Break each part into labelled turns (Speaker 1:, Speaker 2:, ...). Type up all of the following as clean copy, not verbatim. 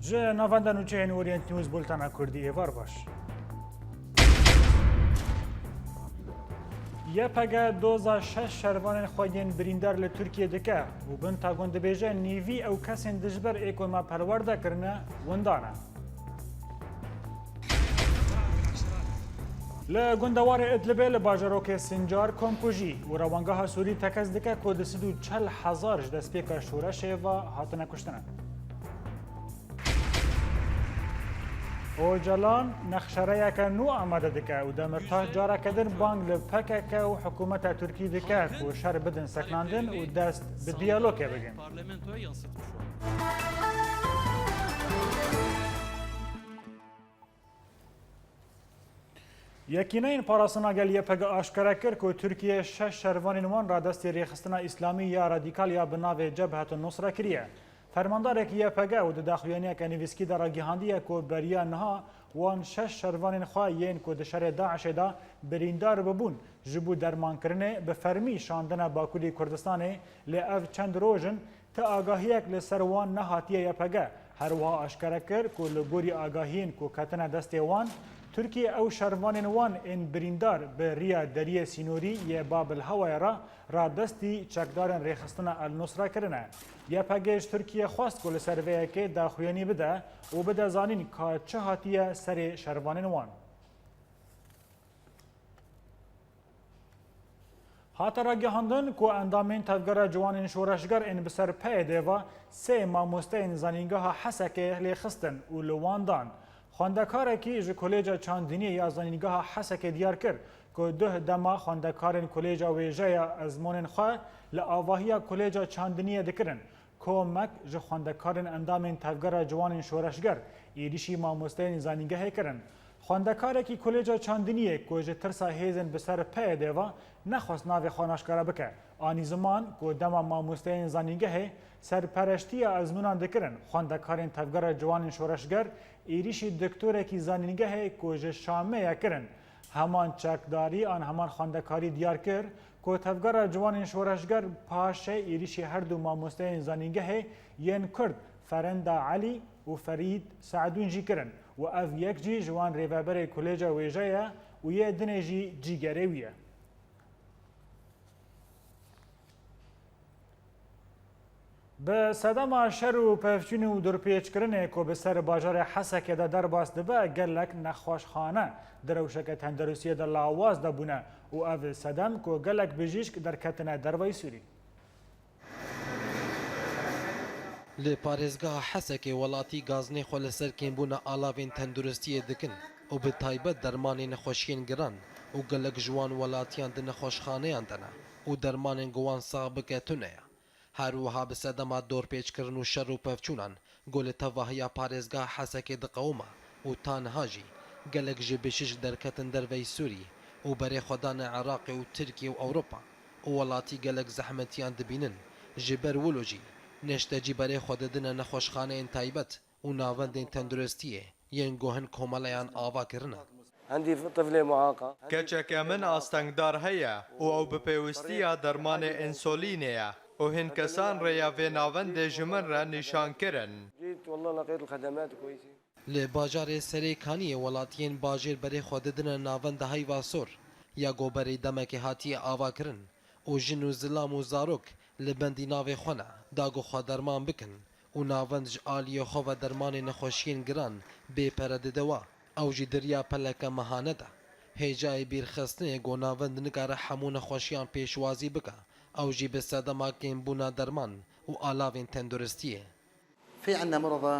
Speaker 1: جه نواندن و چهین اورینت نیوز بولتانا کردی ایوار باش. یه پگه 2006 شروان خواهین بریندار لترکیه دکه و بن تا گنده بیجه نیوی او کسین دجبر ایکو ما پرورده کرنه وندانه. لگندوار ادلبه لباجروک سنجار کمپوژی و روانگاه سوری تکز دکه که 240,000 دستپیک شورشه و هاتنه کشتنه. اوجلان نخشره که نو آماده دکه و دمرتاح جاره کدن بانگ لپکه که و حکومت ترکی دکه و شر بدن سکناندن و دست به دیالوگه بگن. یکینه پاراسنا گل یپگه آشکاره کرد که ترکیه 6 شروان وان را دستی ریخستنا اسلامی یا رادیکال یا بناو جبهت النصره کریه. فرماندار که یپگه و داخلیانی که نویسکی در گیهاندیه که بریا نها وان 6 شروان خواهین که دشار داعش دا بریندار ببون جبو درمان کرنه به فرمی شاندن باکولی کردستانه لاف چند روزن تا آگاهیک لسروان نهاتیه یپگه هر وها آشکاره کرد که لگوری آگاهین که کتن دست وان ترکیه او شروان وان این بریندار به ریا دریه سینوری یه بابل هوای را دستی چکدارن ریخستن النصره کرنه. یا پگهش ترکیه خواست که لسرویه که داخویانی بده و بده زانین که چه هاتیه سر شروان وان. هاتا را گهاندن که اندامین تفگر جوان شورشگر این بسر پیده و سه ماموسته این زانینگاه حسکه لیخستن و لواندان. خواندکاره که از کلیج چاندنی یا زانینگاه حسک دیار کرد که 2 دما خواندکارن کلیج ویژه ازمون خواه لآواهی کلیج چاندنی دکرن کمک ج خواندکارن اندامین تفگر جوان شورشگر ایریشی ماموسته زانینگاه کرن. خواندکاره که کلیج چاندنی که ج ترسا هیزن بسر پیده و نخواست ناو خانشکاره بکه آنی زمان که دما ماموسته زانینگاه سرپرشتی ازمونان دکرن. خواندکارن تفگر جوان شورشگر ایریشی دکتوره کی زانینگاه که شامه کرن همان چکداری آن همان خواندکاری دیار کرد که تفگر جوان شورشگر پاشه ایریشی هر دو ماموسته زانینگاه ین کرد فرندا علی و فرید سعدون جی کرن و اف یک جی جوان ریوابر کلیج ویژه و یه دنه جی جیگره ویه. به صدام شر و پفچین و درپیچ کرنه که به سر باجار حسکه دا در باست دبه گلک نخوشخانه دروشک تندرسیه دا لاواز دا بونه و او صدام که گلک بجیشک در کتنه دروی سوری.
Speaker 2: لپارێزگا حەسەکێ وڵاتی گازنێ خۆ لەسەر کێنبوونە ئاڵاوێن تەندروستیە دکن و بە تایبەت دەرمانێ نەخۆشیên giran و gelek ji wan welatiyan di nexweşxaneyan de ne û dermanên guwan sağ bike tuneye. Her wiha bi sedema dorpêçkirin û şer û pevçûnan golê tevahiya parêzgeha Hesekê diqewima û tanha jî gelek ji bişîşk derketin derveyî Sûriyê û berê xwedanê Iraqê û Tirkiye û Ewropa û welatî gelek zehmetiyan dibînin ji ber wilo jî neştecî berê xwe didine nexweşxaneyên taybet û navendên tenduristiyê yên guhin komeleyan ava kirine.
Speaker 3: Keçeke min astengdar heye û ew bi pêwistiya dermanê însolînê ye û hin kesan rêya vê navendê ji min re nîşan kirin.
Speaker 2: Li bajarê Serêkaniyê welatiyên bajêr berê xwe didine navenda Heyvasor ya goberê demekê hatiye avakirin û jin û zilam û zarok li bendî navê xwe ne dago xwe derman bikin û navend ji aliyê xwe ve dermanê nexweşiyên giran bêpere didewa ew jî diriya peleke mehane de. Hêjayê bîrxistinê got navend nikare hemû nexweşiyan pêşwazî bike ew jî bi sedema kêmbûna derman û alavên tenduristiyê.
Speaker 4: في عندنا مرضى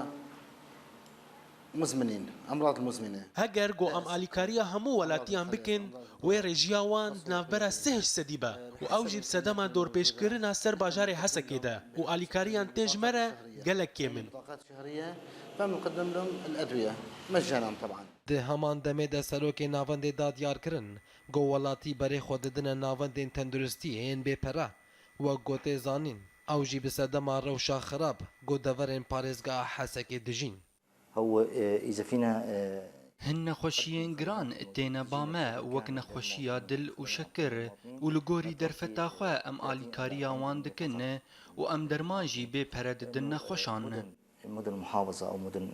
Speaker 4: مزمنين امراض المزمنه
Speaker 5: هەگەر گۆ ئەم ئالیکاریە هەموو وڵاتیان بکەن وێ ڕێژیاوان ناوبەرە سێهش سەدی بە و ئەو ژی سەدەما دۆرپێشکردنا سەر باژارێ هەسەکێدا و ئالیکاریان تێژمەرە gelek kêmin.
Speaker 4: فنقدم لهم الادويه مجانا طبعا.
Speaker 2: Di heman demê de serokê navendê da diyar kirin got welatî berê xwe didine navendên tenduristiyê yên bêpere wek gotê zanîn ew jî bi sedema rewşa xirab got deverên parêzgeha Hesekê dijîn.
Speaker 6: هو إذا فينا هن نخوشيين جران تينا باما وك نخوشيا دل وشكر ولغوري درفتا خوا ام آليكاريا وان دكن وام درمانجي بي پرد دن خوشان
Speaker 7: مدن المحافظة أو مدن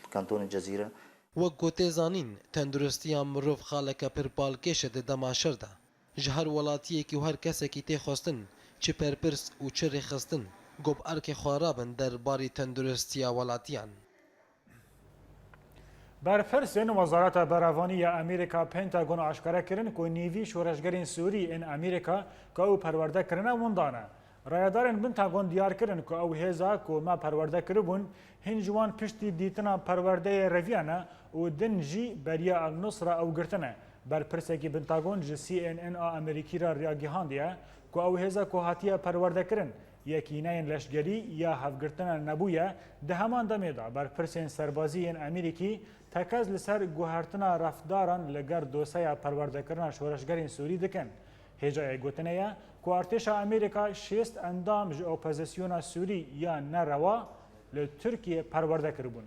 Speaker 7: الكانتون الجزيرة
Speaker 2: وەک گوتێزانین تەندروستیان مرۆڤ خاڵێکە پرپاڵکێشە دە دەماشەردا ji her welatiyekî û her kesekî tê xwestin çi perpirs û çi rêxistin gob erkê xwe rabin derbarê tenduristiya welatiyan.
Speaker 1: Berpirsên Wezareta Berevanî ya Amerîka Pentagon aşkare kirin ku nîvî şoreşgerên Sûrî ên Amerîka ku ew perwerdekirine windan e. Rayedarên Pentagon diyar kirin ku ew hêza ku me perwerde kiribûn hin ji wan piştî dîtina perwerdeyê reviyan e û din jî beriya Al-Nusra ew girtine. Berpirsekî Pentagon ji CNN a Amerîkî ra ragihandiye ku ew hêza ku hatiye perwerdekirin yekîneyên leşgerî ya hevgirtina nebûye di heman demê da berpirsên serbazî yên Amerîkî tekez li ser guhertina rafdaran li ger dosyeya perwerdekirina şoreşgerên Sûrî dikin. Hêjayê gotinê ye ku artêşa Amerîka şêst endam ji opozisyona Sûrî ya nerewa li Tirkiye perwerde kiribûn.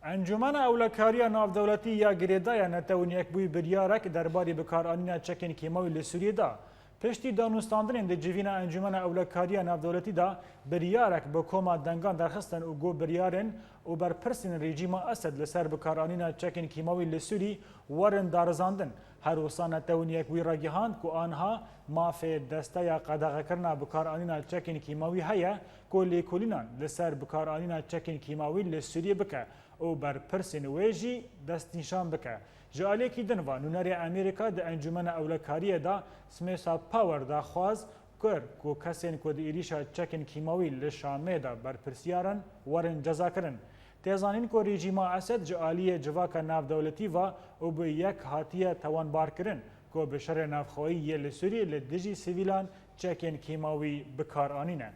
Speaker 1: Encumena Ewlekariya Navdewletî ya girêdaya netewîniyekbûyî biryarek derbarê bikaranîna çekên kîmawî li Sûriyê da piştî danûstandinên di civîna Encumena Ewlekariya Navdewletî da biryarek bi koma dengan derxistin û got biryarên û berpirsên rejîma Esed li ser bikaranîna çekên kîmawî li Sûrî werin darizandin. Her wisa netewîniyekbûyî ragihand ku anha mafê desteya qedexekirina bikaranîna çekên kîmawî heye ku lêkolînan li ser bikaranîna çekên kîmawî li Sûriyê bike û berpirsên wê jî destnîşan bike. Ji alêkî din va nûnerê Amerîka di Encumena Ewlekariyê da Smêsa Power da xwaz kir ku kesên ku di êrîşa çekên kîmawî li Şamê da berpirsiyarin werin cezakirin. Têzanîn ku rejîma Esed ji aliyê civaka navdewletî va û bi yek hatiye tewanbarkirin ku bi şerê navxweyî yê li Sûriyê li dijî sivîlan çekên kîmawî bikaranîne.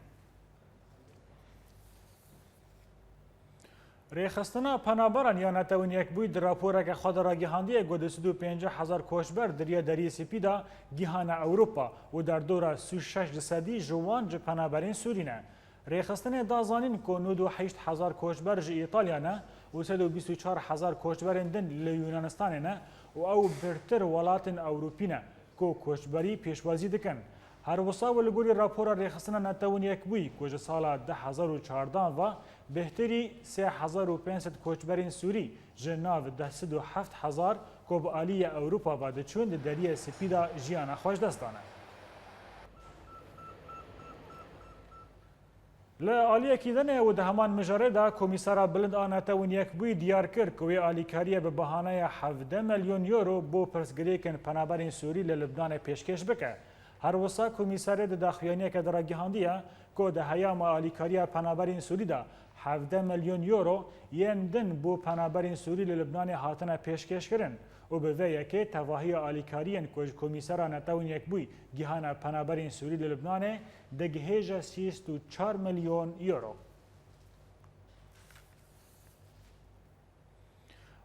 Speaker 1: Rêxistina penaberan ya netewîniyekbûyî di raporeke xwe de ragihandiye ku 250,000 koçber diriye deriyê Spî da gihana Ewropa û derdora 36% ji wan ji penaberên Sûrî ne. Rêxistinê da zanîn ku 98,000 koçber ji İtalya ne û 124,000 koçberên din li Yunanistanê ne û ew birtir welatên Ewropî ne ku koçberî pêşwazî dikin. Her wisa li gorî rapora rêxistina netewîniyekbûyî ku ji sala 2014 ve bêhterî 3,500 koçberên Sûrî ji nav 107,000 ku bi aliyê Ewropa ve diçûn di deriyê Spî da jiyana xwe ji dest dane. Li aliyekî dinê û di heman mijarê da Komîsara Bilind a Netewîniyekbûyî diyar kir ku wê alîkariye bi bihaneya 17 milyon euro bo pirsgirêkên penaberên Sûrî li Libnanê pêşkêş bike. Her wisa Komîsarê di daxuyaniyeke de ragihandiye ku di heyama alîkariya penaberên Sûrî da 17 milyon euro yên din bo penaberên Sûrî li Libnanê hatine pêşkêş kirin û bi vê yekê tevahiya alîkariyên ku ji Komîsara Netewîniyekbûyî gihana penaberên Sûrî li Libnanê digihêje 34 milyon euro.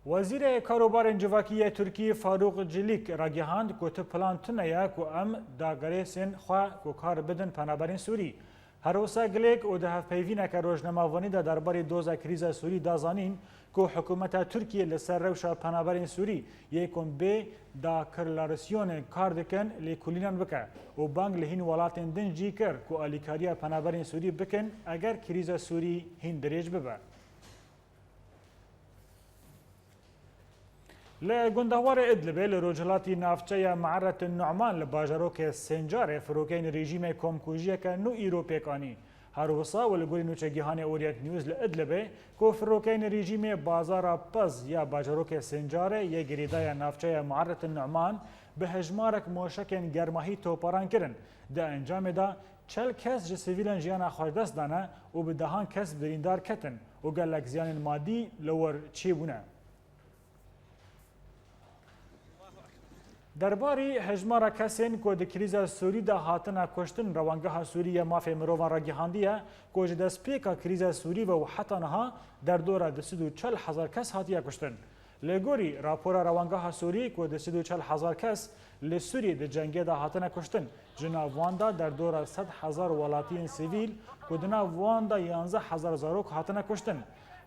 Speaker 1: Wezîrê Karobarên Civakî Tirkiyê Farûq Cilîk ragihand ku ti plan tune ye ku em dagerêsên xwe ku kar bidin penaberên Sûrî. Her wisa gilêk û di hevpeyvîneke rojnemavanî de derbarê doza krîza Sûrî da zanîn ku hikûmeta Tirkiye li ser rewşa penaberên Sûrî yê ku bê dakirlarisyonên kar dikin lêkolînan bike û bang li hîn welatên din jî kir ku alîkariya penaberên Sûrî bikin eger krîza Sûrî hîn dirêj bibe. Li gundahwarê Idlibê li rojhilatî navçeya Me'eretên Nu'man li bajarokê Sencarê firokeyên rejîmê komkujiyeke nû îro pêkanî. Her wisa li gorî nûçegihanê Orient News li Idlibê ku firokeyên rejîmê bazara Pez ya bajarokê Sencarê yê girêdaya navçeya Me'eretên Nu'man bi hejmarek moşekên germahî toparan kirin. Di encamê da 40 kes ji sivîlên jiyana xwe dest dane û bi dehan kes birîndar ketin û gelek ziyanên madî li wer çêbûne. Derbarî hejmara kesên ku di krîza Sûrî de hatina kuştin rewangeha Sûriye mafê mirovan ragihandiye ku ji destpêka krîza Sûrî ve û heta niha derdora 240,000 kes hatiye kuştin. Li gorî rapora rewangeha Sûrî ku 240,000 kes li Sûriyê di cengê de hatine kuştin. Ji nav wan da derdora 100,000 welatiyên sivîl ku di nav wan da 11,000 zarok hatine kuştin.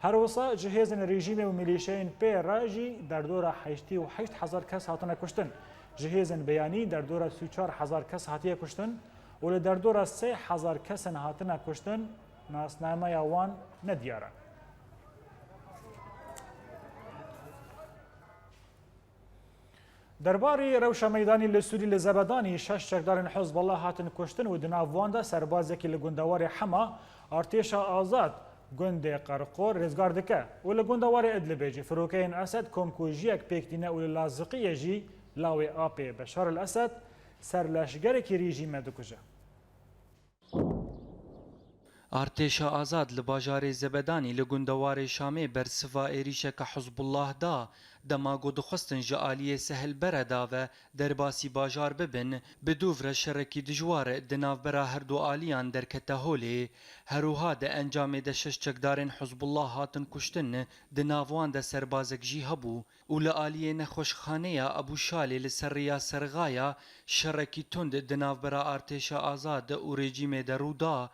Speaker 1: هەروەسا جهێزن ریژیمê û میلیشeyên pê jî derdora 88,000 kes hatine kuştin. Jihêzên beyanî derdora 34,000 kes hatiye kuştin û li derdora 3,000 kesin hatine kuştin nasnameya wan nediyar e. دربارەی رەوشە مەیدانی لە سووری لە زەبەدانی 6 چەکدارên حزبەڵا هاتن کوشتن و di nav wan de serbazekî li gundewarê Hema artêşa azad gundê Qerqor rêzgar dike û li gundewarê Idlibê jî firokeyên Esed komkujiyek pêktîne û li Laziqiyê jî lawê apê Beşar el Esed serleşgerekî rejîme dikuje.
Speaker 6: Artêşa azad li bajarê Zebedanî li gundewarê Şamê bersiva êrişeka Hizbullah da dema got dixwestin ji aliyê Sehelberê da ve derbasî bajar bibin bi dû re şerekî dijwar di navbera her du aliyan derkete holê herûha de encamê de 6 çekdarên Hizbullah hatin kuştin di nav wan de serbazek jî hebû û li aliyê nexweşxaneya Ebu Şalê li ser rêya Sergaya şerekî tund di navbera artêşa azad û rejîmê de rûda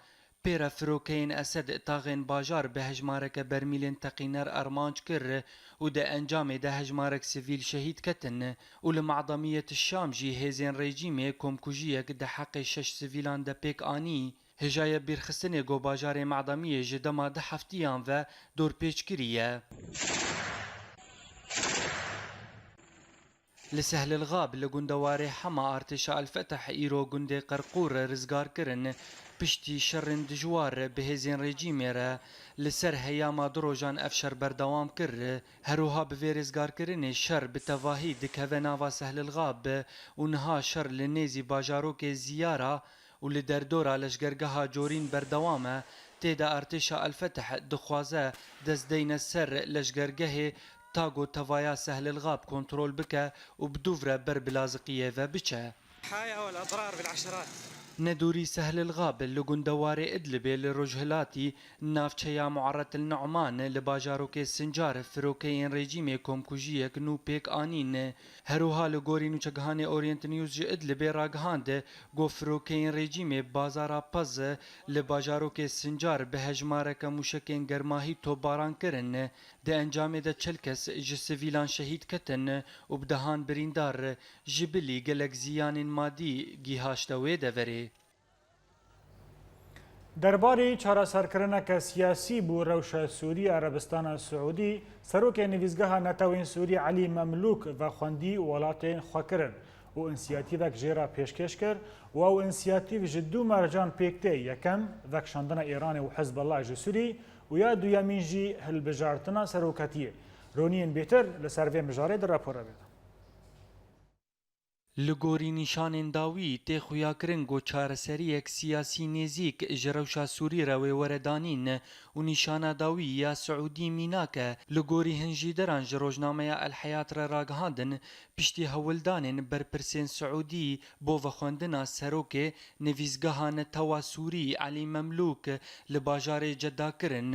Speaker 6: pêra firokeyên Esed taxên bajar bi hejmareke bermîlên teqîner armanc kir û di encamê de hejmarek sivîl şehîd ketin û li Me'damiyet Şam jî hêzên rejîmê komkujiyek di heqê 6 sivîlan de pêk anî hêjaya bîrxistinê got bajarê Me'damiyê ji dema 10 heftiyan ve dorpêç kiriye. Li Sehlilgab li gundewarê Hema artêşa Elfeteh îro gundê Qerqûr rizgar kirin piştî şerên dijwar bi hêzên rejîmê re li ser heyama du rojan ev şer berdewam kir herûha bi vê rêzgarkirinê şer bi tevahî dikeve nava Sehlilgab û niha şer li nêzî bajarokê Ziyara û li derdora leşgergeha Corîn berdewam e têde artêşa Elfeteh dixwaze destdeyne ser leşgergehê تا گو توایا Sehlilgab kontrol bike û bi dû re ber bi Laziqiyê ve biçe. Nedûrî Sehlilgab li gundewarê Idlibê li Rojhilatî navçeya Mu'arret el Nu'man li bajarokê Sincar firokeyên rejîmê komkujiyek nû pêk anîn herûha li gorî nûçegihanê Orient News ji Idlibê ragihand got firokeyên rejîmê bazara Pez li bajarokê Sincar bi hejmareke mûşekên germahî topbaran kirin di encamê de 40 kes ji sivîlan şehîd ketin û bi dehan birîndar ji bilî gelek ziyanên madî gîhaşte wê deverê.
Speaker 1: دربارەی چارەسەرکردنەکە سیاسی بوو رەوشە سووری عەرەبستانە سعودی سەرۆکێ نویزگەها نەتەوەین سووری عەلی مەملوک ڤەخوەندی وڵاتên xwekirin û însiyatîvek jêra pêşkêş kir û ew însiyatîv ji dû mercan pêk tê yekem vekşandina Îranê û Hizbullah ji Sûrî û ya duyemîn jî hilbijartina seroketiyê. Roniyên bêtir li ser vê mijarê di rapora bêde.
Speaker 6: Li gorî nîşanên dawî tê xuyakirin got çareseriyek siyasî nêzik ji rewşa Sûrî re wê were danîn û nîşana dawî ya Siûdî mînake li gorî hin jîderan ji rojnameya El Hayat re ragihandin piştî hewildanên berpirsên Siûdî bo vexwendina serokê nivîzgeha Netewa Sûrî Elî Memlûk li bajarê Cedda kirin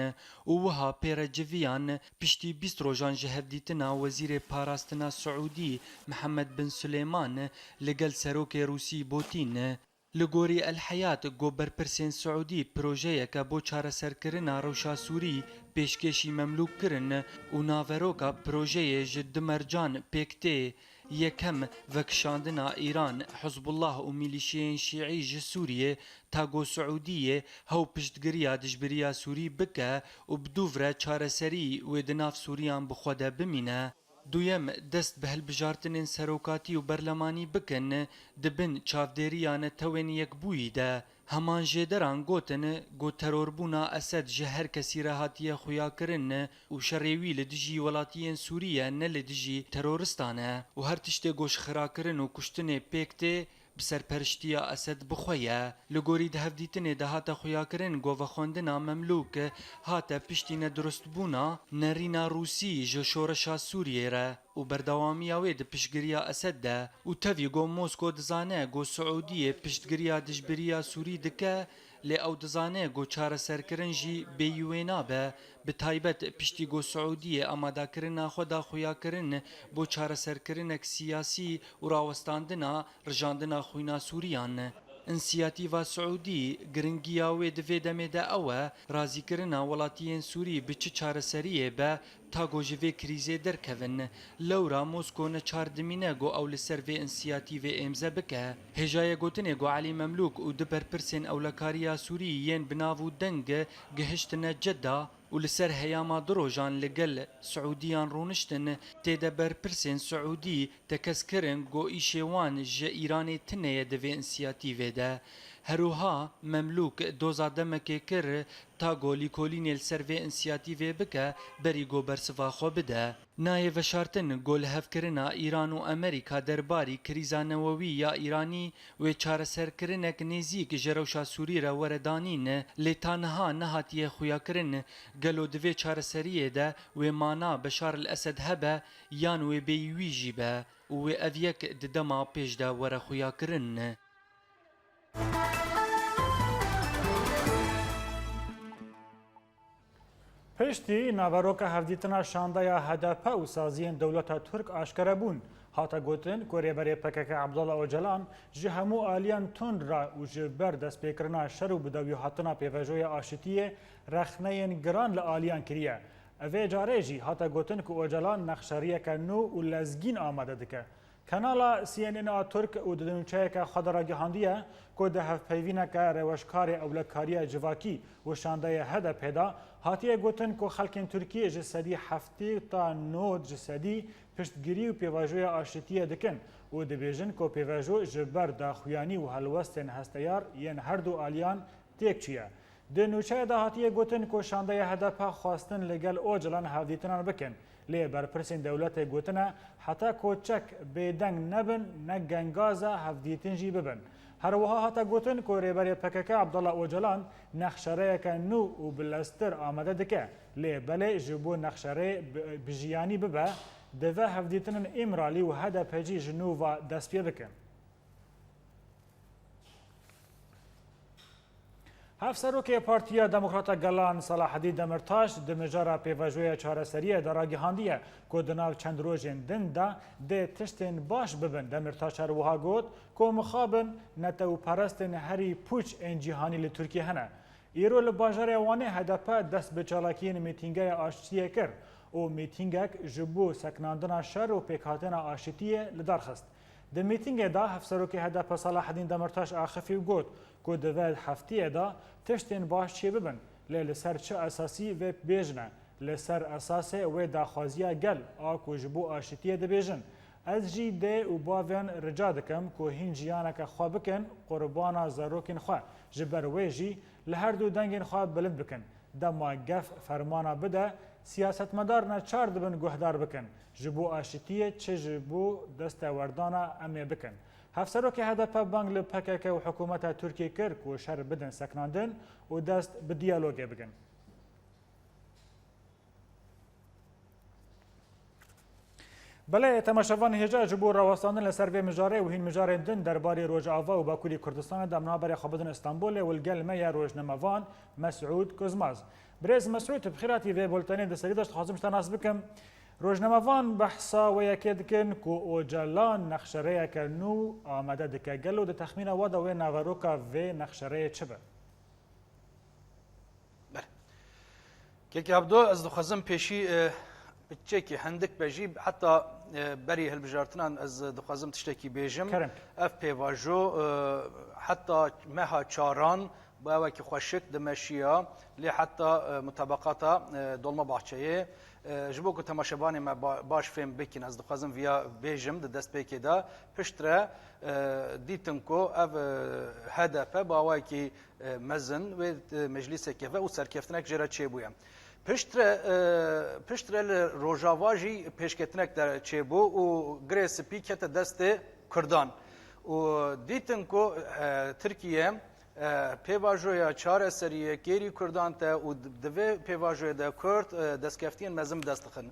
Speaker 6: û wiha pêre civiyan piştî 20 rojan ji hevdîtina Wezîrê Parastina Siûdî Mihemed bin Suleyman li gel serokê Rûsî Putin. Li gorî El Hayat got berpirsên Siûdî projeyeke bo çareserkirina rewşa Sûrî pêşkêşî memlûk kirin û naveroka projeyê ji di mercan pêk tê yekem vekişandina Îran, Hizbullah û milîşeyên Şîî ji Sûriyê ta got Siûdiyê hew piştgiriya dijberiya Sûrî bike û bi dû re çareserî wê di nav Sûriyan bi xwe de bimîne. Duyem dest bi hilbijartinên serokatî û berlemanî bikin dibin çavdêriya netewên yekbûyî de. Heman jêderan gotin got terorbûna Esed ji her kesî re hatiye xuyakirin û şerê wî li dijî welatiyên Sûriye ne li dijî teroristan e û her tiştê goşxirakirin û kuştinê pêk tê bi serperiştiya Esed bixwe ye. Li gorî di hevdîtinê de hate xuyakirin got vexwendina Memlûk hate piştî nedurustbûna nerîna Rûsî ji şoreşa Sûriyê re û berdewamiya wê di piştgiriya Esed de û tevî got Mosko dizane got Siûdiyê piştgiriya dijberiya Sûrî dike lê ew dizane got çareserkirin jî bêyî wê nabe bi taybet piştî got Siûdiyê amadekirina xwe da xuyakirin bo çareserkirinek siyasî û rawestandina rijandina xwîna Sûriyan. انسیاتیوا سعودی گرنگیا وێ divê demê de ew e razîkirina welatiyên Sûrî bi çi çareseriyê be ta got ji vê krîzê derkevin. Lewra Mosko ne çardimîne got ew li ser vê insiyatîvê êmze bike. Hêjaya gotinê got Elî Memlûk û di berpirsên ewlekariya Sûrî yên bi nav û deng gihiştine Cedda û li ser heyama di rojan li gel Siûdiyan rûniştin tê de berpirsên Siûdî tekezkirin got îşê wan ji Îranê tineye di vê insiyatîvê de. Herûha Memlûk doza demekê kir ta got lîkolînê li ser vê insiyatîvê bike berî got bersiva xwe bide. Nayê veşartin got li hevkirina Îran û Amerîka derbarî krîza newewî ya Îranî wê çareserkirinek nêzik ji rewşa Sûrî re were danîn lê ta niha nehatiye xuyakirin gelo di vê çareseriyê de wê mana Beşar el Esed hebe yan wê bêyî wî jî be û wê ev yek di dema pêş de were xuyakirin.
Speaker 1: پشتی ناوروکا هفدیتنا شاندایا HDP و سازیین دولتا ترک آشکره بون. هاتا گوتن که ریبری پکک عبدالله اوجلان جه همو آلیان تون را و جه بر دست پیکرنا شر و بدوی هاتنا پیوژوی آشتیه رخنین گران لآلیان کریه. اوه جاره جی هاتا گوتن که اوجلان نخشاریه که نو و لزگین آمده دکه. کانالا CNN ترک و دنوچه که خدرا گهاندیه که ده هف پیوینه که روشکار اولکاری جواکی و شانده هده پیدا هاتیه گوتن که خلکین ترکیه جسدی هفتی تا نو جسدی پشتگیری و پیواجوی آشتیه دکن و دبیجن که پیواجو جبر دا خویانی و هلوستن هستیار ین هر دو آلیان تیک چیه. دنوچه ده هاتیه گوتن که شانده هده پا خواستن لگل اوجلان هفدیتنان بکن. لی برپرسین دولت گوتنه حتی کوچک بیدنگ نبن نه گنگازه هفدیتن جی ببن. هر وها حتی گوتن که ریبری پکک عبدالله اوجلان نخشره که نو و بلستر آمده دکه لی بله جبو نخشره بجیانی ببه دوه هفدیتن امرالی و هده پجی جنو و دستپیه بکن. هفسروک پارتیا دموکراتا گلان صلاح الدین دمرتاش دمجارا پیواجوی چارەسەریە دەڕاگەهاندیە کۆ دناو چەند ڕۆژێن دندا دێ تشتێن باش ببن دەمرتاش هەروەها گوت کۆ مخابن نەتەوپەرستن هەری پوچ ئێن جیهانی لە تورکیە هەنە. ئیرۆ لە باژارێ وانێ HDP دەست بە چالاکیین میتینگەیە ئاشتیە کرد و میتینگێک ji بۆ سەکناندنا شەر و پێکهاتێنە ئاشتیە لەدارخست. د میتینگێدا هەفسەرۆکی HDP صلاح الدین دەمرتاش ئاخفی و گوت که دوید هفتیه دا تشتین باش چی ببن لی لسر چه اساسی و بیجنه لسر اساسه و داخوازیه گل آکو جبو آشتیه ده بیجن از جی ده و باوین رجا دکم که هین جیانه که خواه بکن قربانا زاروکین خواه جبر ویجی لهر دو دنگین خواه بلند بکن دما گف فرمانا بده سیاست مدار نه چار دبن گهدار بکن جبو آشتیه چه جبو دست وردانا امنه بکن هفسروکی HDP بانگ لی PKK و حکومت ترکیه کرد که شر بدن سکناندن و دست به دیالوگه بگن. بله تماشاوان هجا جبور راوستاندن لسر وی مجاره و هین مجاره دن درباره روج آوا و باکوری کردستان دمنا برای خبردن استانبول و الگل میا روزنامه‌وان مسعود کوزماز. برز مسعود بخیراتی و بولتانی دستگی داشت خواستم تناس بکم روزنامه‌وان بحثا و یکی دکن که اوجلان نخشره که نو آمده دکه گلو ده تخمین وادا و ناوروکا و نخشره چه به؟
Speaker 8: بله که عبدو از دخوازم پیشی بچکی هندک بجی حتی بری هالبجارتنان از دخوازم تشتکی بیجم اف پیواجو حتی مها چاران با وکی خوشک دمشیا لی حتی مطابقاتا دولما باحچه جبو که تماشابانی ما باش فهم بکن از دخوازم ویا بیجم ده دست بیکی دا پشتره دیتن کو اف HDP با وکی مزن و مجلس کفه و سرکفتنک جرا چه بویم پشتره روژاواجی پیشکتنک در چه بو و گریس پیکت دست کردان و دیتن کو ترکیه پیواژویا چهار سریه گیری کردان تا و دوی پیواژویا دا کرد دستکفتین مزم دستخن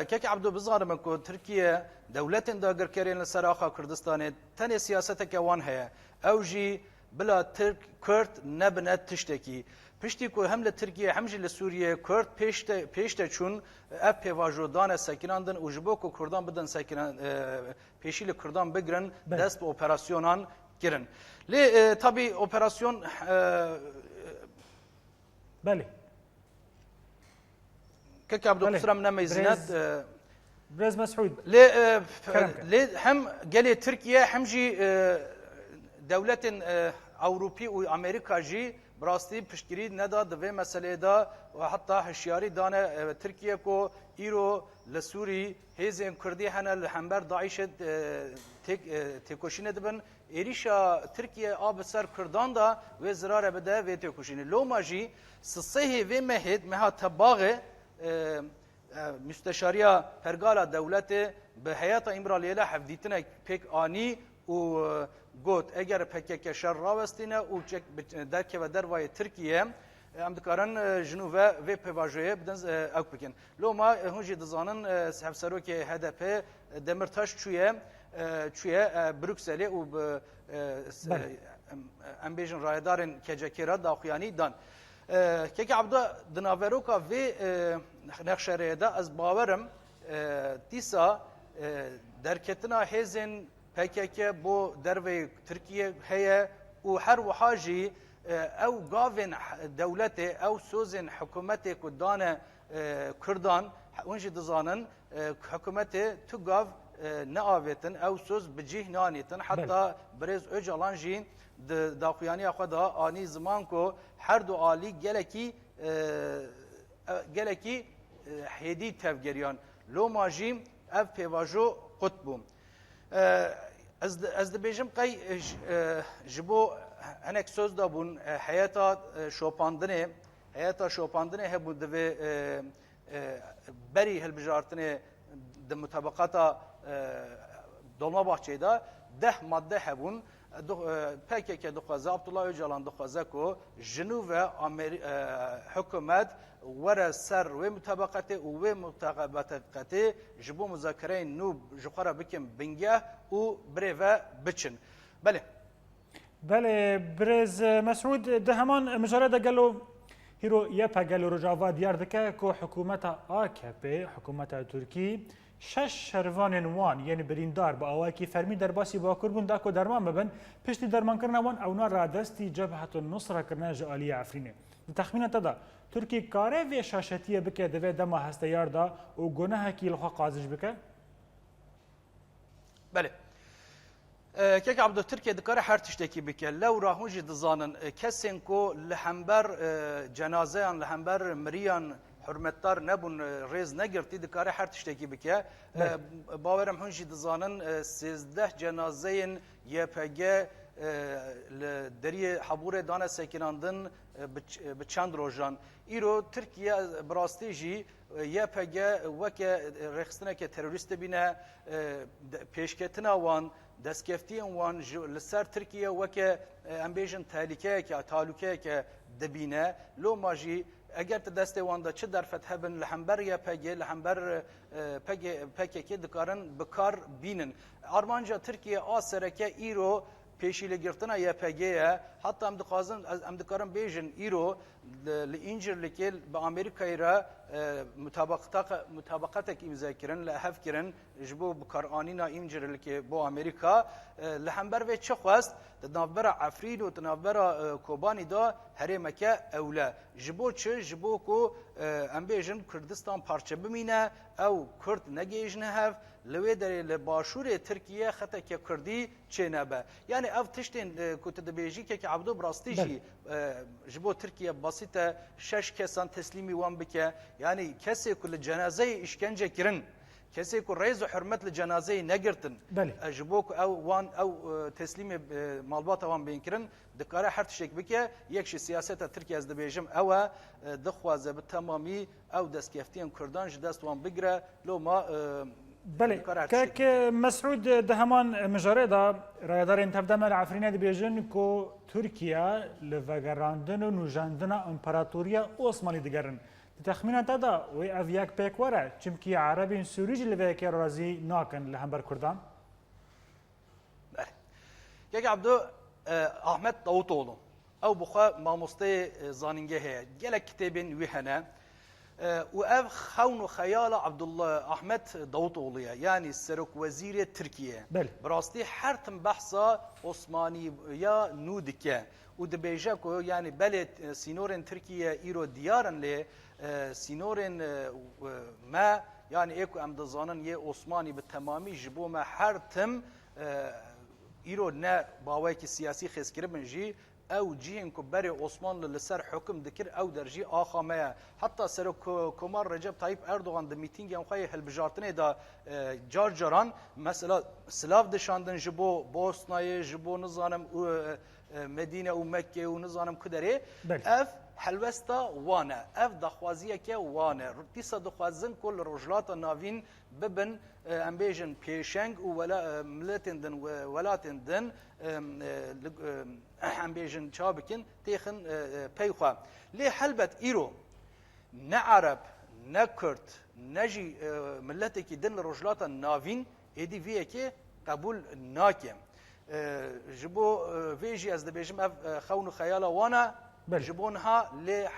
Speaker 8: که عبدو بزارم کو ترکیه دولت داگر کرین لسر آخا کردستان تن سیاست که وان هیا اوجی بلا ترک کرد نبنه تشتکی پشتی که هم لترکیه همجی لسوریه کرد پیشته چون اف پیواژو دان سکناندن و جبو که کردان بدن سکنان پیشی لکردان بگرن دست به اپراسیونان kirin. Lê tabii operasyon
Speaker 1: بله
Speaker 8: kek abdu
Speaker 1: Bale.
Speaker 8: kusram ne mezinet
Speaker 1: برز مسعود
Speaker 8: lê hem gelê Türkiye hem jî devletin Avrupî û Amerika jî براستی پشتگیری ندا دوی مسئله دا و حتی هشیاری دانه ترکیه کو ایرو لسوری هیزن کردی هنه لحنبر داعش تکوشینه دبن ایریشا ترکیه آب سر کردان دا و زرار بده و تکوشینه لو ماجی سصیه و مهد مها تباغه مستشاریا پرگالا دولت به حیات امرالیه حفظیتنه پک آنی و گوت اگر پکک شر راوستینه او چک درک و دروای ترکیه ام دکارن جنوبه و پواژه بدن او بکن لو ما هنجی دزانن هفسرو که HDP دمرتاش چویه بروکسل او ام بیژن رایدارن کجکیرا داخیانی دان که عبدا دناوروکا و نقشره دا از باورم دیسا درکتنا هزن PKK bu derve Türkiye heye u her wahaji ew gavên dewletê ew sozên hikûmetê ku dane Kurdan hûn jî dizanin hikûmetê tu gav neavêtin ew soz bi cih nanîtin heta Birêz Öcalan jî di daxuyaniya xwe da anî ziman ku her du alî gelekî hêdî tevgeriyan loma jî ev pêvajo qut bû از دبیجم قی جبو هنک سوز دابون حیاتا شوپاندنه هبون دوی بری هلبجارتنه د مطابقاتا دولما باحچه دا 10 ماده هبون PKK دخوازه عبدالله öcalan دخوازه کو جنوب حکومت ورا سر و مطابقات و مطابقات جبو مذاکره نو جخرا بکم بنگه و بریوه بچن بله
Speaker 1: برز مسعود ده همان مجرد قالوا هيرو يبا قالوا رجاوا ديار دكا كو حكومة AKP حكومة تركي شش شروان وان يعني بريندار بأواكي فرمي درباسي باكر بون داكو درمان مبن پشتي درمان كرنا وان او نار رادستي جبهة النصرة كرنا جالية عفرينة تخمينا تدا تركي كاره في شاشتية بك دوه دما هستيار دا و گناه كي لخوا قازج بك
Speaker 8: بله كيك عبدو تركيا دكاره هر تشتكي بك لو راهون جي دزانن كسين كو لحنبر جنازيان لحنبر مريان حرمتدار نبون ريز نگرتي دكاره هر تشتكي بك باورم هون جي دزانن 13 جنازين YPG دري حبور دانا سكناندن بچند روزان ایرو ترکیه براستی جی YPG وک رخصتنه که تروریست بینه پیشکتنا وان دستکفتی وان لسر ترکیه وک امبیژن تهلیکه که تعلقه که دبینه لو ماجی اگر دست وان دا چه در فتح بن لحنبر YPG لحنبر PKK دکارن بکار بینن آرمانجا ترکیه آسرکه ایرو پیشیل گرفتن YPG'ye hatta em dikarin bêjin îro li încirlikê bi Amerîkayê re mutabaqatek imza kirin li hev kirin ji bo bikaranîna încirlikê bo Amerîka li hember vê çi xwest di navbera Efrîn û di navbera Kobanî da herêmeke ewle ji bo çi ji bo ku em bêjin Kurdistan parçe bimîne ew Kurd negêjine hev li wê derê li başûrê Tirkiye xeteke Kurdî çênebe yani ev tiştên ku tu dibêjî keke Abdû bi rastî jî ji bo Tirkiye basît e 6 kesan teslîmî wan bike yani kesê ku li cenazeyê işkence kirin kesê ku rêz û hurmet li cenazeyê negirtin ji bo ku ew wan ew teslîmê malbata wan bên kirin dikare her tiştek bike yek ji siyaseta Tirkiye ez dibêjim ew e dixwaze bi temamî ew destkeftiyên Kurdan ji dest wan bigire loma
Speaker 1: بله كاك مسعود دهمان مجردا رايدارين تبدأ عفرينة دبيجن كو تركيا لفقراندن ونجاندنا امبراطوريا اوسماني دقرن تخمينا تدا وي افياك بيك ورا چمكي عربي سوريج لفيك رازي ناكن لهمبر كردان
Speaker 8: بله كاك عبدو احمد داوطoğlu او بخوا ماموستي زانينگه هي گلك كتابين وي هنا و ev xewn û xeyala Abdullah Ahmet Davutoğlu'ya yani Serok Vezîrê Tirkiye.
Speaker 1: Belê.
Speaker 8: Bi rastî her tim behsa Osmanî ya nû dike û dibêje ku yani belê sînorên Tirkiye îro diyarin lê sînorên me yani ê ku em dizanin yê Osmanî bi temamî ji bo me her tim îro ne bawekî siyasî xêzkiribin jî ew cihên ku berê Osmanlı li ser hukm dikir ew derjî axa me ye. Heta Serokkomar Recep Tayyip Erdoğan di mîtîngên xwe yê hilbijartinê da car caran mesela silav dişandin ji bo Bosnayê ji bo nizanim Medîne û Mekke û nizanim ku derê ev helwesta wan e ev daxwaziyeke wan e dîsa dixwazin ku li rojhilata navîn bibin em bêjin pêşeng û milletên din welatên din em bêjin çawa bikin têxin pey xwe lê helbet îro ne Arab ne Kurd ne jî milletekî din li rojhilata navîn êdî vê yekê qebûl nake ji bo vê jî ez dibêjim ev xewn û xeyala wan e ji bo niha lê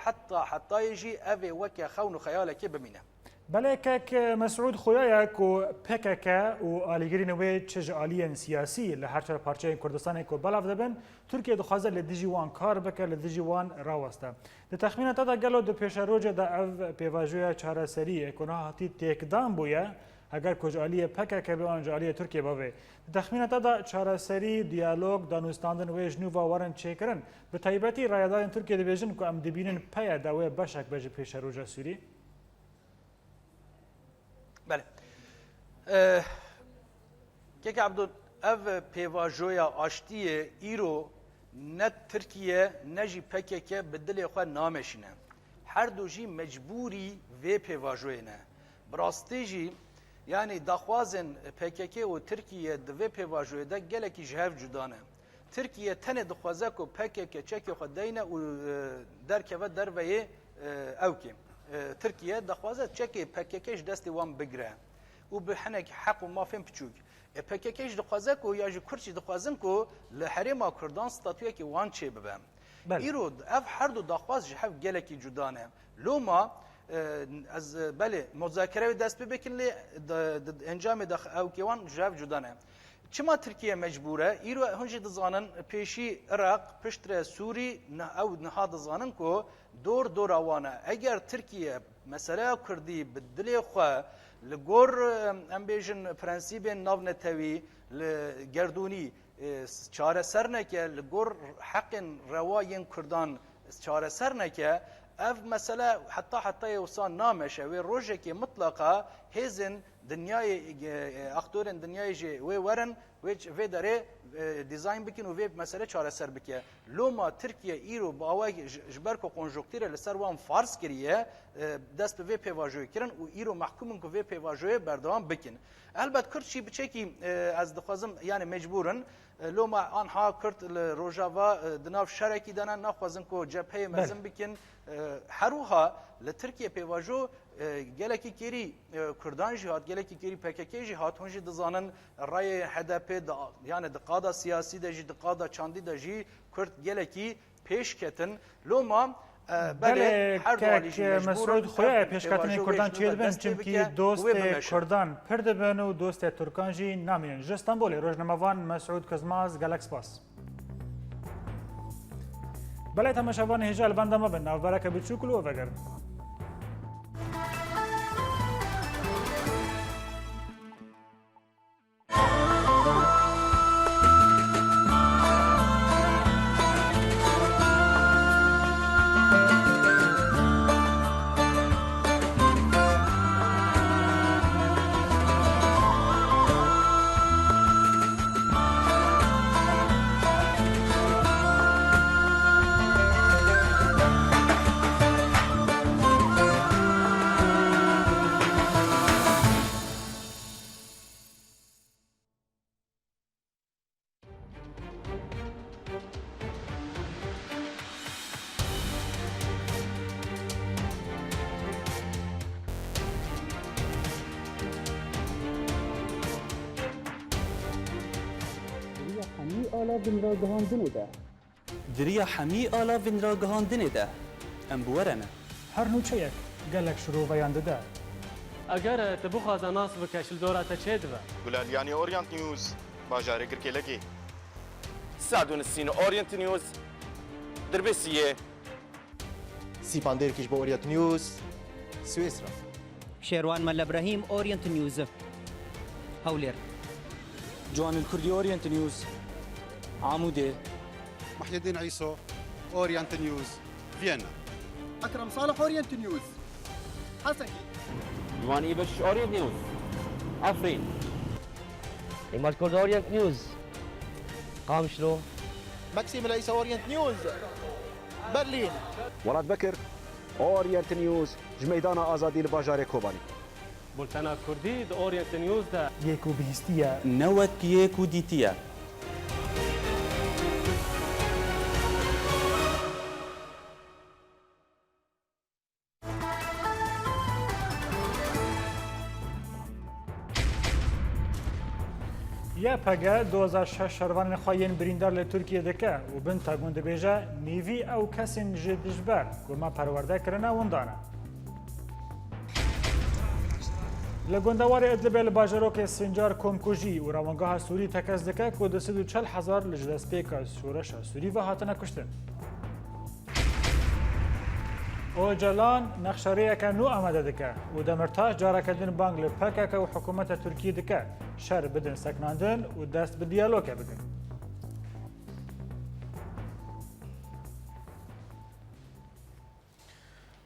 Speaker 8: hetayê jî ev ê weke xewn û xeyalekê bimîne.
Speaker 1: بلکک مسعود خویایا کو PKK و آلیگرین وی چه آلیان سیاسی لهر چهار پارچه کردستان کو بلاف دبن ترکیه دخوازه لدیجوان کار بکر لدیجوان راوسته. ده تخمینات دا گلو دو پیش روج دا او پیواجویا چهار سری کنه هاتی تکدام بویا اگر کج آلیه PKK به آنجا آلیه ترکیه باوی. ده تخمینات دا چهار سری دیالوگ دانوستاندن و جنوب وارن چیکرن به تایبەتی رایدان ترکیه دبیجن کو ام دبینن پیا داوی باشک بجه پیش روج سوری.
Speaker 8: بله که عبدو ev pêvajoya aştiye îro ne Tirkiye ne jî PKK bi dilê xwe nameşîne. Her du jî mecbûrî vê pêvajoyê ne. Bi rastî jî yani daxwazên PKK û Tirkiye di vê pêvajoyê de gelekî ji hev cuda ne. Tirkiye tenê dixwaze ku PKK çekê xwe deyne û derkeve derveyê ewkê. Tirkiye daxwaze çekê PKK ji destê wan bigire û bi hinek heq û mafên piçûk. PKK ji dixwaze ku ya ji Kurd jî dixwazin ku li herêma Kurdan statûyekê wan çê bibe. Îro ev her du daxwaz ji hev gelekî cuda ne. Loma ez belê muzakereyê dest pê bikin lê encamê de ewkê wan ji hev cuda ne. Çima Tirkiye mecbûr e? Îro hûn jî dizanin pêşî Iraq piştre Sûrî ew niha dizanin ku dora wan e. Eger Tirkiye meseleya Kurdî bi dilê xwe li gor em bêjin prensîbên navnetewî li gerdûnî çareser neke li gor heqên rewayên Kurdan çareser neke ev mesele hetayê wisa nameşe wê rojekê mutlaka hêzin dinyayê aktorên dinyayê jê wê werin vê derê dizayn bikin û vê mesele çareser bike. Loma Tirkiye îro bawe ji ber ku konjonktîre li ser wan farz kiriye dest bi vê pêvajoyê kirin û îro mehkûmin ku vê pêvajoyê berdewam bikin. Elbet Kurd jî biçekî ez dixwazim yani mecbûrin loma anha Kurd li Rojava di nav şerekî de ne naxwazin ku cepheyê mezin bikin. Herûha li Tirkiye pêvajo gelekî kêrî Kurdan jî hat gelekî kêrî PKK jî hat hûn jî dizanin rayê HDP yani di qada siyasî de jî di qada çandî de jî Kurd gelekî pêş ketin. Loma
Speaker 1: بله که مسعود خواه پیشکتنی کردان چیل بین چمکی دوست کردان پرد بین و دوست ترکان جی نامین جستانبول روزنامه‌وان مسعود کزماز گلکس پاس بله تماشاوان هجال بندما بین نوبرک بچوکلو و وگرد
Speaker 9: Diriya hemî ala vin ra gihandinê de em bi were ne.
Speaker 1: هر نوچه یک gelek şirûveyan dide.
Speaker 9: اگر تبو خواهد ناس بکشل دورات چه دبه؟
Speaker 10: گولالياني اورينت نيوز باجاري كركيلكي
Speaker 11: سعدون السين اورينت نيوز دربسيه
Speaker 10: سيباندير كيش بأورينت نيوز سويسرا
Speaker 12: شيروان مال ابراهيم اورينت نيوز هولير
Speaker 13: جوان الكردي اورينت نيوز عمودي
Speaker 14: محي الدين عيسو اورينت نيوز فيينا
Speaker 15: اكرم صالح اورينت نيوز حسكي
Speaker 16: جوان ايبش اورينت نيوز عفرين
Speaker 17: إيمال كورد اورينت نيوز قامشلو
Speaker 15: ماكسيم العيسى اورينت نيوز برلين
Speaker 18: ولاد بكر اورينت نيوز جميدان آزادي الباجار كوباني
Speaker 9: بولتانا كردي د اورينت نيوز ده
Speaker 1: یەک و بهستیە
Speaker 13: نوت يك وديتيا
Speaker 1: یا پگه 2006 شروان خواهین بریندار لترکیه دکه و بن تاگون دبیجه نیوی او کسین جدجبر که ما پرورده کرنه وندانه. لگندوار ادلب الباجروک سنجار کمکوژی و روانگاه سوری تکز دکه که 240,000 لجدسپیک شورش سوری و هاتنه کشتن. او جلان نقشریه که نو آمده دکه و دمرتاش جاره کردن بانگ لپکه و حکومت ترکیه دکه شر بدن سکناندن و دست به دیالوگ بکن.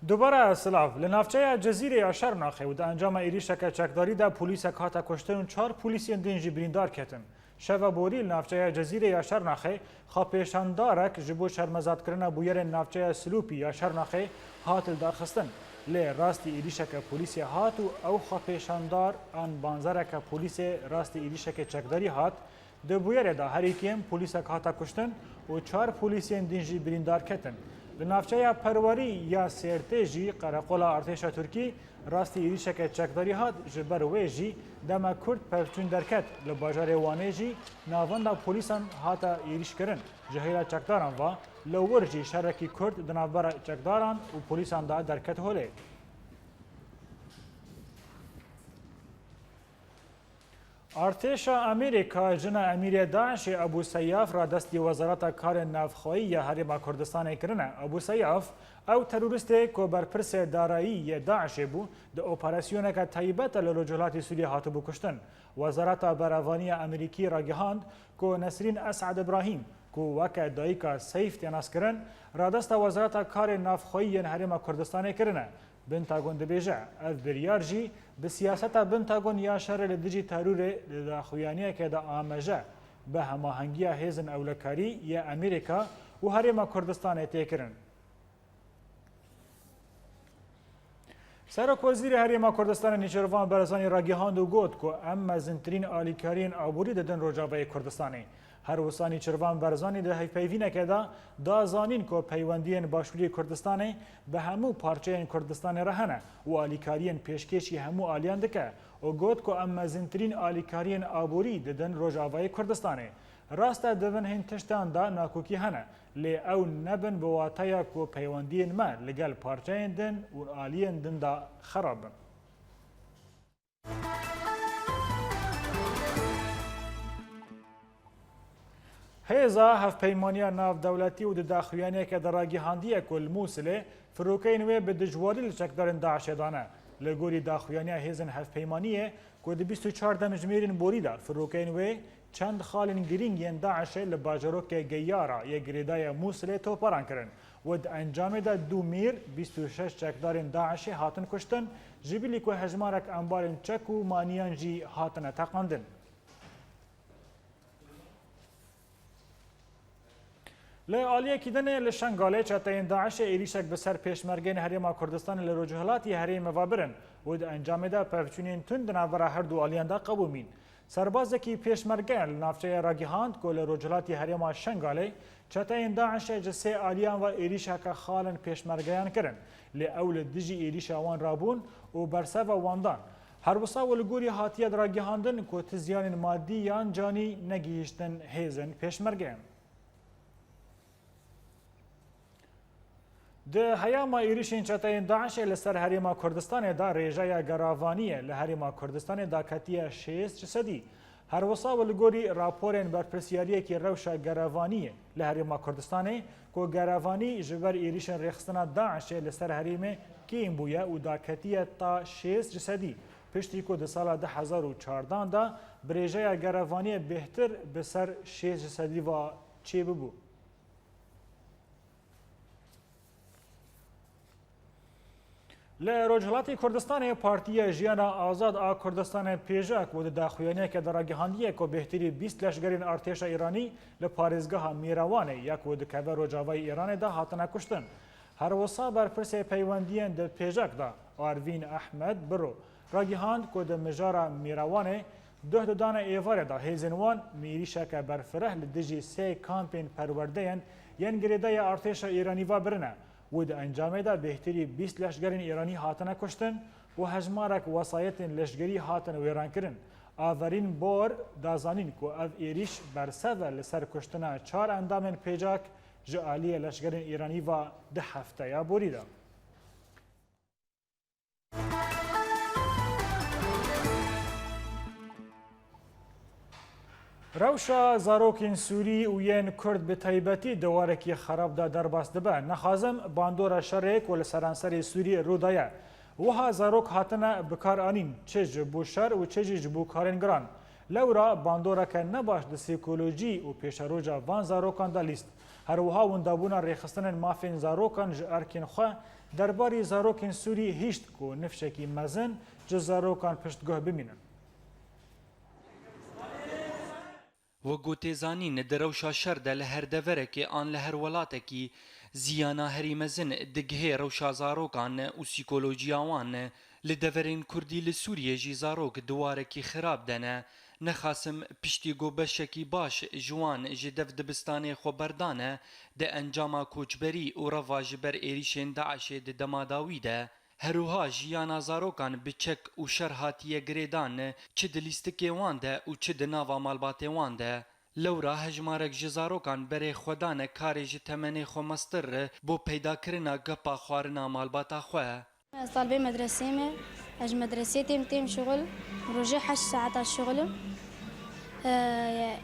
Speaker 1: دوباره سلاف لنافچه جزیره شرناخه و در انجام ایریشک چکداری در پولیس کاتا کشتن و 4 پولیسی دنجی بریندار کتن. شب بوری نافچه جزیره شرناخه خاپیشاندارک جبو شرمزاد کرنا بویر نافچه سلوپی یا شرناخه هاتل دارخستن. لی راستی ایریشک پولیسی هات و او خاپیشاندار آن بانزارک پولیس راستی ایریشک چکداری هات دو بویر دا هریکیم پولیس کاتا کشتن و 4 پولیسی دنجی بریندار کتن. لنافچه پرواری یا سرتجی قرقولا ارتش ترکی راستی ایریشک چکداری هات جبر ویجی دما کرد پرچون درکت لباجار وانیجی ناوندا پولیسان هاتا ایریش کرن جهیلا چکداران و لورجی شرکی کرد دنابر چکداران و پولیسان دا درکت هوله. ارتش امریکا جنا امیر داعش ابو سیاف را دستی وزارت کار نافخوایی یا حریم کردستان کرنه. ابو سیاف او تروریست که برپرس دارایی داعش بو د اپراسیون که طیبت لرجلات سوریه هاتو بو کشتن. وزارت براوانی امریکی را گهاند که نسرین اسعد ابراهیم که وکه دایکا سیف تناس کرن را دست وزارت کار نافخوایی حریم کردستان کرنه. بنتاگون دبیجه اف بریار جی به سیاست بنتاگون یا شر لدجی ترور لداخویانیه که دا آمجه به هماهنگی هیزن اولکاری یا امریکا و حریم کردستان تیکرن. سرک وزیر حریم کردستان نیچروان برزانی را گیهاند و گوت که ام مزنترین آلیکارین آبوری ددن روجاوه کردستانی. هر وسانی چروان برزانی ده پیوینه که دا زانین که پیوندین باشوری کردستانی به همو پارچه کردستان رهنه و آلیکارین پیشکشی همو آلیان دکه و گوت که ام مزنترین آلیکارین آبوری ددن روجاوه کردستانی. راست دون هین تشتان دا ناکوکی هنه لی او نبن بواتایا که پیوندین ما لگل پارچه دن و آلیان دن دا خرابن. هیزا هفپیمانی ناف دولتی و داخویانی که در راگیهاندی کل موسله فروکین و به دجواری لچکدارن داعش دانه. لگوری داخویانی هیزن هفپیمانیه که د 24 دمجمیرین بوریدا فروکین و چند خالن گرینگین داعش لباجروک گیارا یک گریدای موسله توپران کرن و د انجام دا 2 میر 26 چکدارن داعش هاتن کشتن جبیلی که هجمارک انبارن چک و مانیان جی هاتن تقاندن. لعالیه کدن لشنگاله چتاین داعش ایریشک بسر پیشمرگین حریم کردستان لرجهلاتی حریم وابرن و د انجام دا پفچونین تند ناور هر دو آلیان دا قبومین. سربازکی پیشمرگین نافچه راگیهاند که لرجهلاتی حریم شنگاله چتاین داعش جسه آلیان و ایریشک خالن پیشمرگیان کرن لی اول دجی ایریش وان رابون و برسه و واندان. هر وسا و لگوری هاتیه راگیهاندن که تزیان مادی یان جانی نگیشتن هیزن پیشمرگین. ده هیاما ایریشین چتین داعش لسر هریما کردستان دا ریجای گراوانیه لهریما کردستان دا کتیه 6%. هر وصا ولگوری راپورن برپرسیاریه که روشا گراوانیه لهریما کردستانه که گراوانی جبر ایریشن ریخستنا داعش لسر هریمه که این بویه و دا کتیه تا 6%. پشتی که ده سال 2014 دا بریجای گراوانی بهتر بسر 6% و چه ببو. لروجهلاتی کردستان پارتی جیانا آزاد آ کردستان پیجاک و داخویانه که در گهاندیه که بهتری 20 لشگرین ارتش ایرانی لپارێزگەها میراوانه یک و دکوه روجاوای ایران دا هاتنه کشتن. هر وصا بر پرس پیوندیان ده پیجاک دا آروین احمد برو راگیهاند که ده مجارا میراوانه ده دان ایواره دا هیزنوان میریشک برفره لدجی 3 کامپین پرورده ین گریده ارتش ایرانی و برنه و د انجام دا بهتری 20 لشگرین ایرانی هاتنه کشتن و هجمارک وسایت لشگری هاتن ویران کرن. آورین بور دازانین که او ایریش برسوه لسر کشتن 4 اندام پیجاک جعالی لشگرین ایرانی و ده هفته یا بوری دا. روشا زاروکین سوری و ین کرد به تایبەتی دوارکی خراب دا درباس دبه نخازم باندورا شرک و لسرانسر سوری رودایه وها زاروک هاتنه بکار آنین چه جبو شر و چه جبو کارین گران لورا باندورا که نباش د سیکولوژی و پیشروجا وان زاروکان دا لیست هر وها وندابونا ریخستن مافین زاروکان ج ارکین خواه درباری زاروکین سوری هیشت کو نفشکی مزن ج زاروکان پشتگاه بمینن.
Speaker 6: و گوتێزانین دەرەوشا شەردە لە هەردەڤەرێکی ئان لە هەر وڵاتێکی زیانە هەریمەزن دگهێ ڕەوشا زارۆکان و سیکۆلۆجیاوان لە دەڤەرین کوردی لە سووریێژی زارۆک دووارێکی خراپ دەنە نەخاسم پشتی گۆبەشێکی باش جوان ji dev dibistanê xwe berdane de encama koçberî û reva ji ber êrişên Daişê di demadawî de هروها جیانا زاروکان بچک و شر هاتیه گریدان چه د لیستکې وان ده او چه د ناوا مالباتې وان ده لورا هجمارک جزاروکان بره خودانه کاری ج تمنې خو مستر بو پیدا کرنا گپا خوارنا مالباتا خو
Speaker 19: طالبه مدرسه مه اج مدرسه تم شغل روجه 8 ساعات الشغل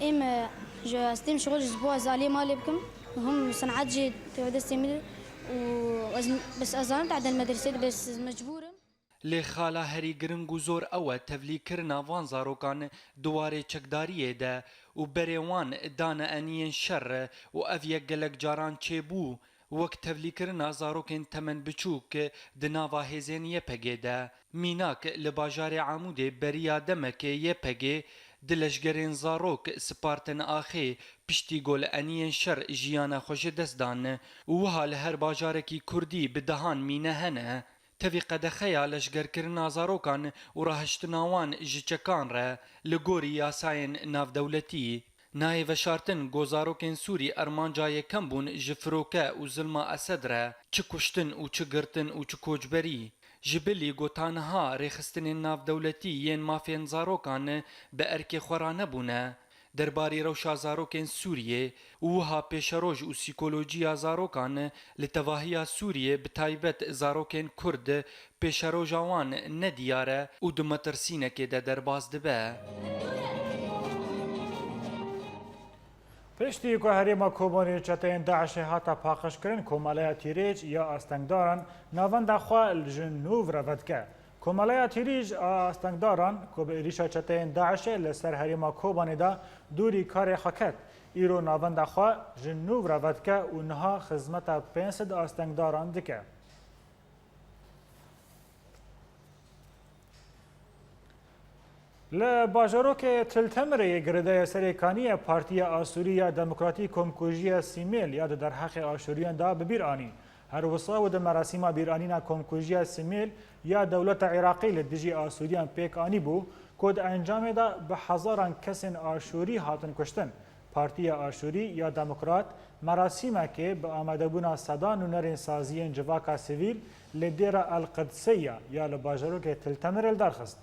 Speaker 19: ام جو استم شغل اسبوع زالي مالي بكم هم صنعات جي تودستمل بس أظن بعد المدرسة بس مجبورة.
Speaker 6: لخالا هری گرنگ و زور اوه تفلی کرنا وان زاروکان دواره چکداریه ده و بریوان دانه انین شر و اویه گلک جاران چه بو وقت تفلی کرنا زاروکین تمن بچوک دناوا هزین یه پگه ده میناک لباجار عموده بریا دمک یه پگه دلشگرین زاروک سپارتن آخی پشتی گل انین شر جیانا خوش دستدان وها لهر باجارکی کردی بدهان مینه هنه تفی قدخیا لشگر کرنا زاروکان و راهشتناوان جچکان را لگوری یاساین ناف دولتی نای و شارتن گوزاروکین سوری ارمانجای کم بون جفروکه و ظلم اسد را چه کشتن و چه گرتن و چه کوچبری جبلی گوتانها ریخستن ناف دولتی ین مافین زاروکان به ارک خورانه بونه درباری روشا زاروکین سوریه وها پیشروج و سیکولوژیا زاروکان لتواهیا سوریه بتایبت زاروکین کرد پیشروجوان ندیاره و دمترسینه که درباز دبه
Speaker 1: پشتی که هریما کوبانی چتین داعش هاتا پاخش کرن کومالای تیریج یا استنگداران ناوند خواه جنوب رود که کومالای تیریج استنگداران که به ایریشا چتین داعش لسر هریما کوبانی دا دوری کار خاکت ایرو ناوند خواه جنوب رود که اونها خدمت 500 استنگداران دکه لباجروک تلتمره گرده سریکانی پارتی آسوریا دموکراتی کمکوژی سیمیل یا در حق آشوریان دا ببیر آنی هر وصا و د مراسم بیرانینا کمکوژی سیمیل یا دولت عراقی لدجی آسوریان پیک آنی بو کد انجام دا به هزاران کسین آشوری هاتن کشتن پارتی آشوری یا دموکرات مراسم که به آمده بونا صدا نونرین سازیین جواکا سیویل لدیر القدسیه یا لباجروک تلتمره درخست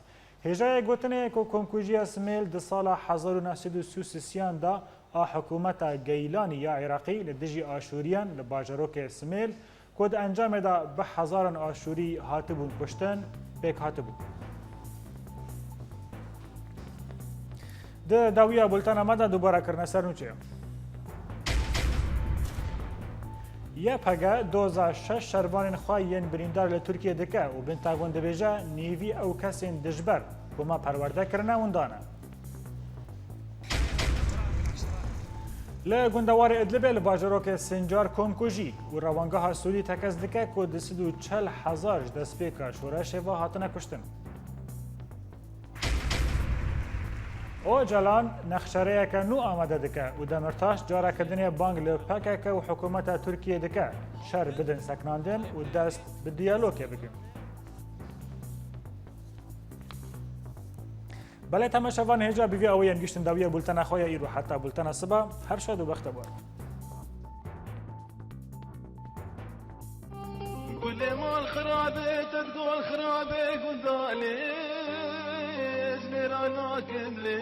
Speaker 1: هجای گوتنه که کمکوژی سمیل د سال 1933 دا حکومت گیلانی یا عراقی لدجی آشوریان لباجروک سمیل کد انجام دا به هزاران آشوری هاتبون کشتن پیک هاتبون. ده داویا بولتان آمده دوباره کرنه سرنوچه. یه پگه 2006 شربان خواهین بریندار لترکیه دکه و بنتاگون دبیجه نیوی او کسین دجبر و ما پرورده کرنه اوندانه. لگندوار ادلب لباجروک سنجار کمکوژی و روانگاه سوری تکز دکه که 240,000 دستپیکا شورش و هاتنه کشتن. او جلان نخشره که نو آمده دکه و دمرتاش جاره کردنی بانگ لپکه که و حکومت ترکیه دکه شر بدن سکناندن و دست به دیالوگ بگیم. بله تماشاوان هجا بیوی اوی انگشتن داویه بولتن خواه ایرو حتی بولتن صبح هر شاد و بخت بار.
Speaker 20: قل مال خرابه تقول خرابه قندالي زميرانا كملي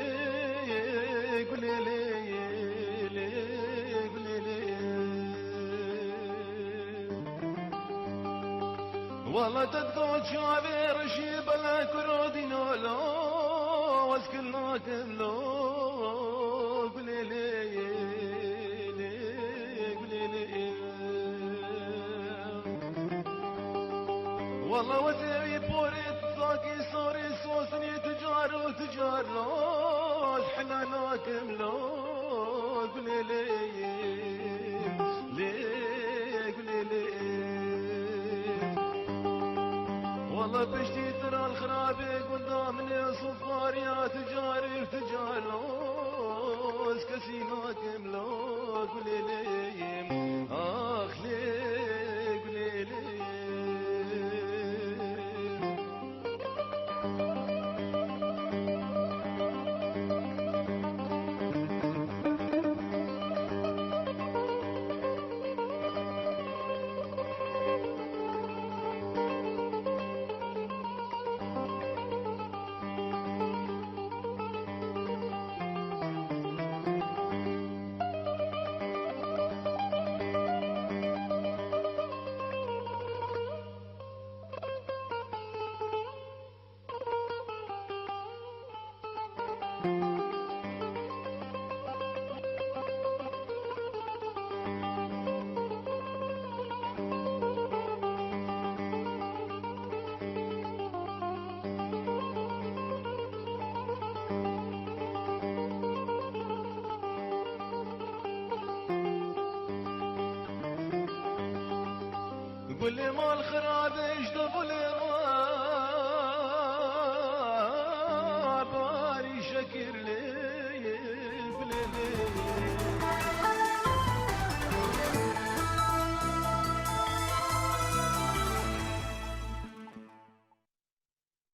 Speaker 20: قل لي والله تقول شابي رشي بلا كرودينو لو واسكلنا كملو قل لي والله وزيري بوريت صاكي صوري صوصني تجار وتجار لوز حنا كملو قولي لي قولي لي والله بشتي ترى الخرابي قدامني صفار يا تجاري وتجار لوز كسينا كملو قولي لي اخ لي قولي لي قل لي مال خرابي